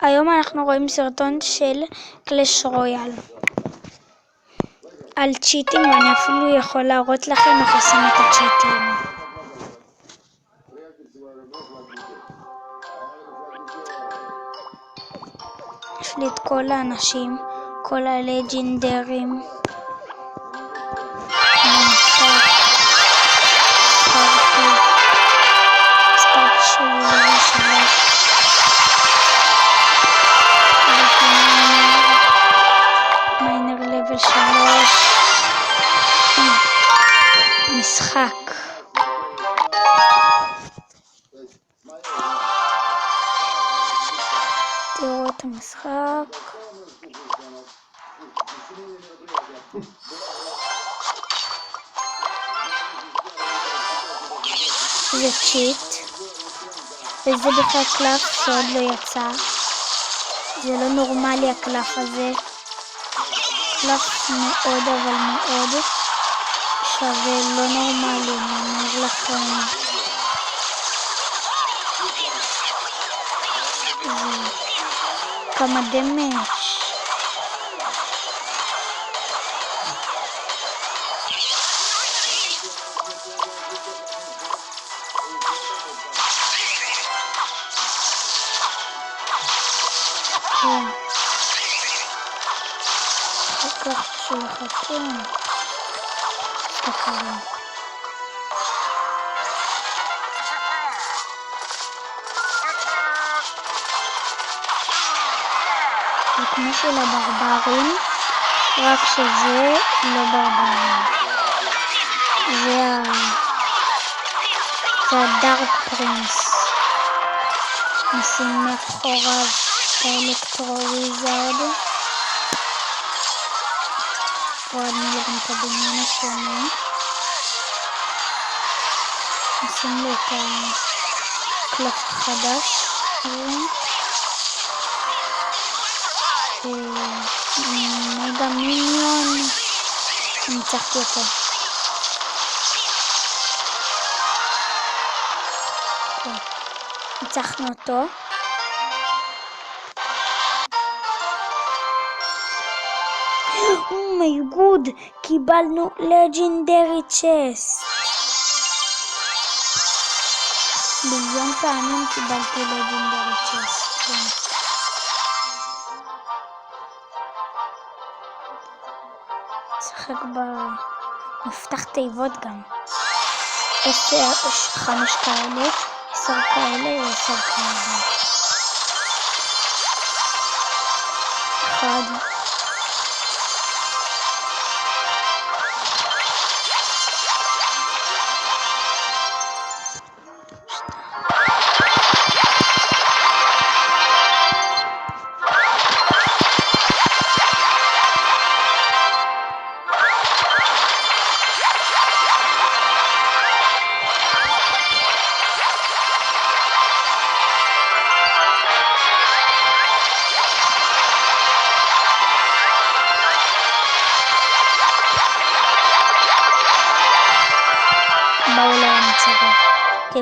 היום אנחנו רואים סרטון של קלאש רויאל על צ'יטים, ואני אפילו יכול להראות לכם איך עושים את הצ'יטים. יש לי את כל האנשים, כל הלג'נדרים. ספארק שלי לבל 3. מיינר לבל 3. משחק. תראו את המשחק. זה צ'יט, וזה בכלל קלף שעוד לא יצא. זה לא נורמלי הקלף הזה. קלף מאוד אבל מאוד שווה, לא נורמלי, אני אומר לכם. כמה דמש. אחר כך שלחתם סתכלו. זה כמו של הברברים, רק שזה לא ברברים. זה הדארק פרינס. נשים מאחוריו את האלקטרו-ויזארד. הורדנו גם את הבניין השני. נשים לו את הקלף החדש. מגה מיניון. ניצחתי אותו. ניצחנו אותו. מי גוד, קיבלנו לג'נדרי צ'סט. מיליון פעמים קיבלתי לג'נדרי צ'סט. שחק נפתח תיבות גם. 5 כאלה, 10 כאלה ו10 כאלה. 1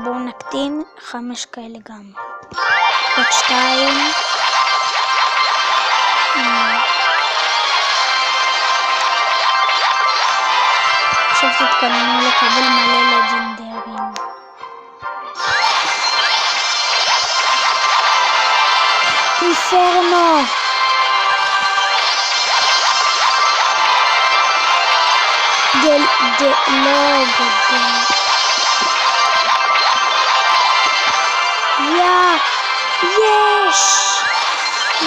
בואו נקטין 5 כאלה גם. עוד 2. עכשיו תתכוננו לקבל מלא לג'נדרים. אינפרנו! לא גדול.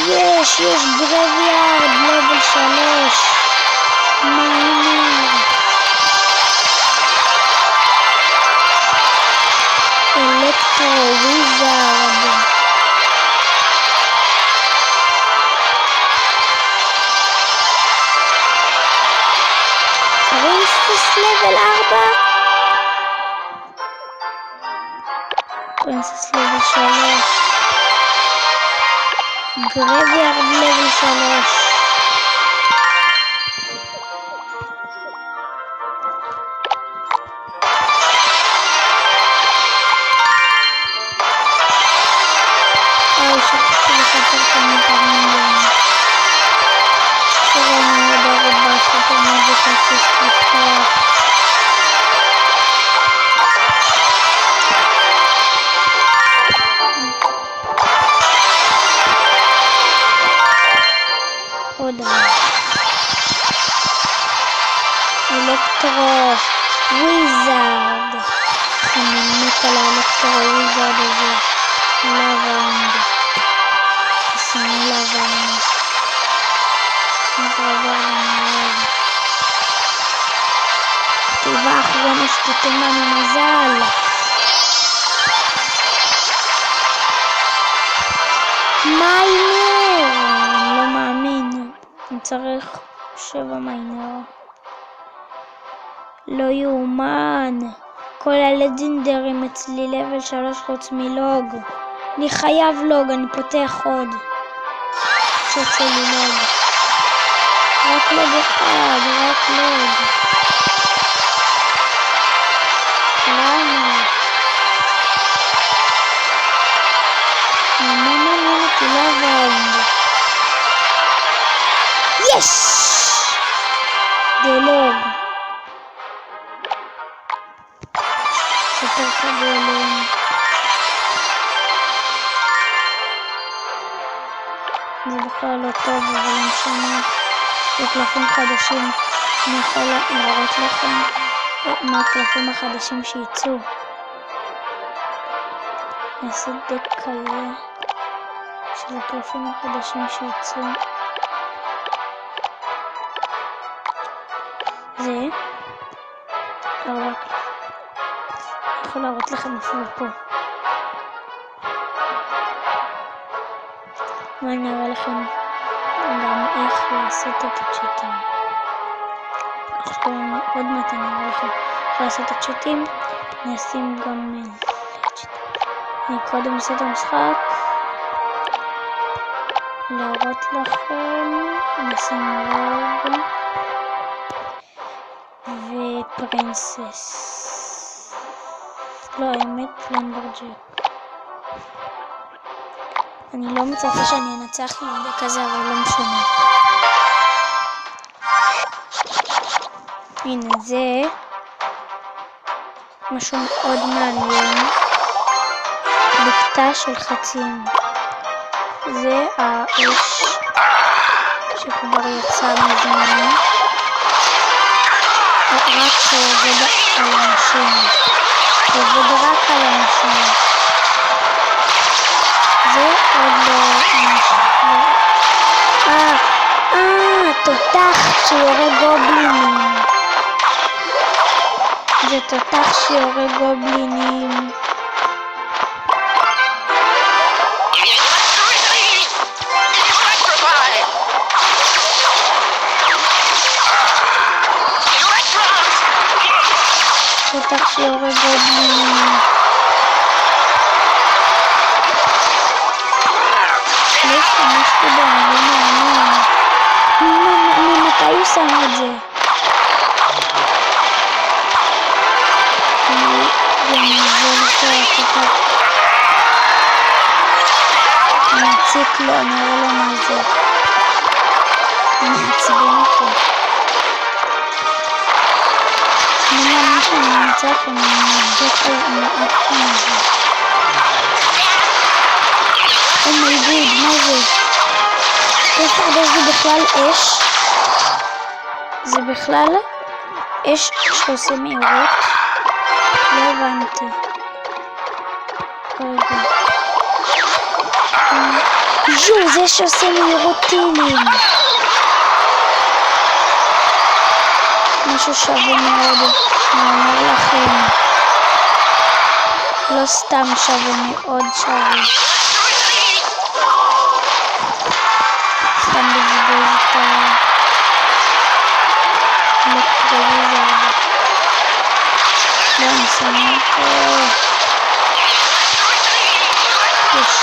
יש גרביארד לבל 3. מיינר אלקטרו ויזארד. פרינסס לבל 4. פרינסס לבל 3. גרביארד לבל 3. אלקטרו וויזארד. אני מת על האלקטרו וויזארד הזה. לבנד. שימו לבנד. נתרבר למערב. כתיבה אחרונה שתיתן לנו מזל. מיינר! אני לא מאמין. אני צריך 7 מיינר. לא יאומן. כל הלג'נדרים אצלי לבל 3 חוץ מלוג. אני חייב לוג, אני פותח עוד. שיוצא לי לוג. רק לוג אחד, רק לוג. למה? לא מעניין אותי לבנד. יש! דלוג. סופר כדולים. זה בכלל לא טוב, אבל אני משנה. בקלפים חדשים. אני יכול להראות לכם מה הקלפים החדשים שיצאו. נעשה דק כזה של הקלפים החדשים שיצאו. זה 4 קלפים. אני יכול להראות לכם אפילו פה. ואני אראה לכם גם איך לעשות את הצ'אטים. עכשיו עוד מעט אני אראה לכם איך לעשות את הצ'אטים. אני אשים גם אני קודם אעשה את המשחק. להראות לכם. נשים רוג. ופרינסס. לא, האמת למברג'ק. אני לא מצפה שאני אנצח עם ידע כזה, אבל לא משנה. הנה זה משהו מאוד מעניין. בקתה של חצים. זה האש שכבר יצא מזמן. רק שעובד על אנשים. עובד רק על אנשים. זה עוד לא משהו. תותח שיורה גובלינים. זה תותח שיורה גובלינים. תותח שיורה גובלינים. לא השתמשתי בו, אני לא מאמין. ממתי הוא שם את זה? אני אציק לו, אני אראה לו מה זה. אני אצבין אותו. אני מאמין שאני נצח, אני נבדוק על מעט מזה. אומייגוד, מה זה? יש חדש, זה בכלל אש. זה בכלל אש שעושה מהירות. לא הבנתי. רגע. יו, זה שעושה מהירות טילים. משהו שווה מאוד. אני אומר לכם. לא סתם שווה, מאוד שווה. סתם בזבוז את האלקטרווויזארד. לא, אני שמה אותו. יש.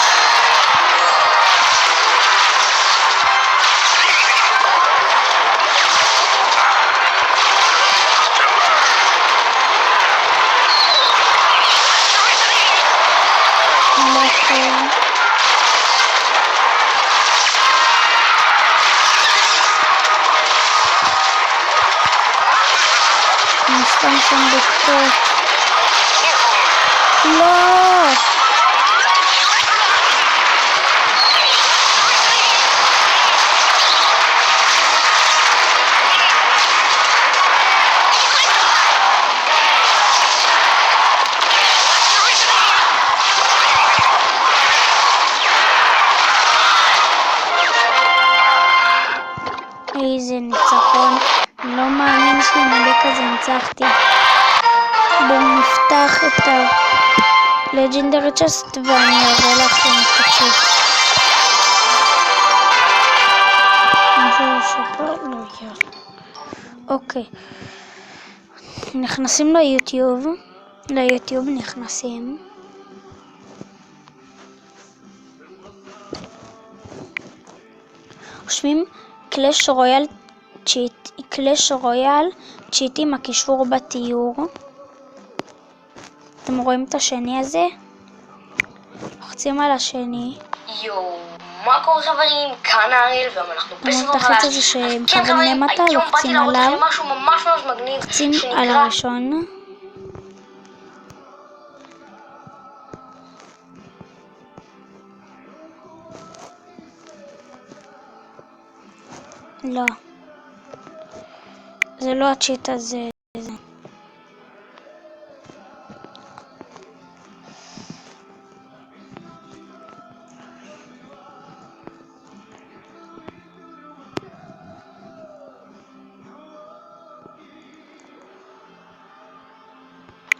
סתם שם בקטות. לא! ניצחתי. בואו נפתח את הלג'נדרי צ'סט ואני אראה לכם את הצ'יט. משהו שפה לא יהיה. אוקיי. נכנסים ליוטיוב נכנסים. רושמים קלאש רויאל צ'יט עם הקישור בתיאור. אתם רואים את השני הזה? לוחצים על השני. מה קורה חברים? כאן אריאל ואנחנו בסופו את החץ הזה שמכוון למטה, לוחצים עליו. משהו ממש מגניב לוחצים על הראשון. לא. זה לא הצ'יט הזה.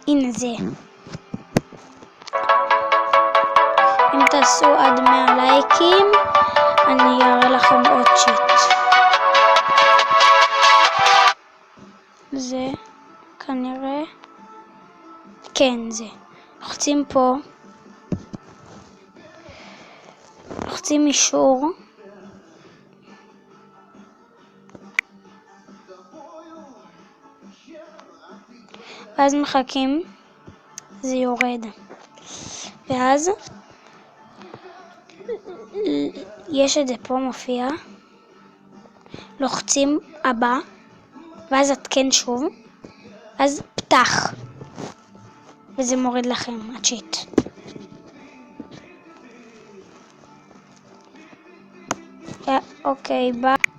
הנה זה. אם תעשו עד 100 לייקים, אני אראה לכם עוד צ'יט. זה כנראה, כן זה. לוחצים פה, לוחצים אישור, ואז מחכים, זה יורד, ואז יש את זה פה מופיע, לוחצים הבא, ואז עדכן שוב, אז פתח, וזה מורד לכם הצ'יט. אוקיי, ביי.